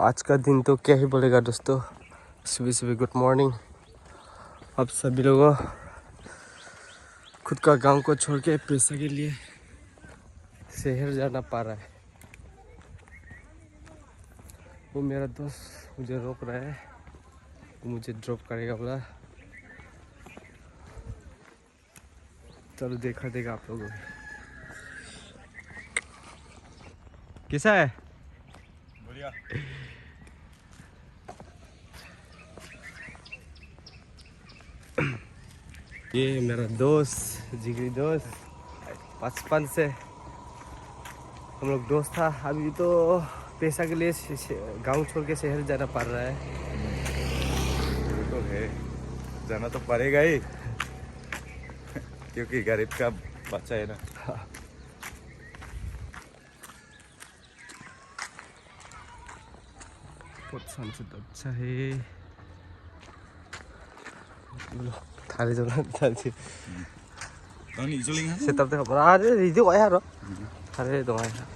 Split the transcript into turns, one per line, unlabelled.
आज का दिन तो क्या ही बोलेगा दोस्तों। सुबह सुबह गुड मॉर्निंग। अब सभी लोगों खुद का गांव को छोड़ के पैसा के लिए शहर जाना पड़ रहा है। वो मेरा दोस्त मुझे रोक रहा है, वो मुझे ड्रॉप करेगा बोला। चलो देखा देगा आप लोगों को। कैसा है?
बढ़िया।
ये मेरा दोस्त, जिगरी दोस्त, बचपन से हम लोग दोस्त था। अभी तो पैसा के लिए गांव छोड़ के शहर जाना पड़ रहा है।
वो तो है, जाना तो पड़ेगा ही क्योंकि गरीब का बच्चा है ना।
बहुत सनसेट अच्छा है। थारे जला थारे
Tao nghĩ cho Linh
세탑 내가 뭐라 하래 이제 와야 알아. थारे 동아야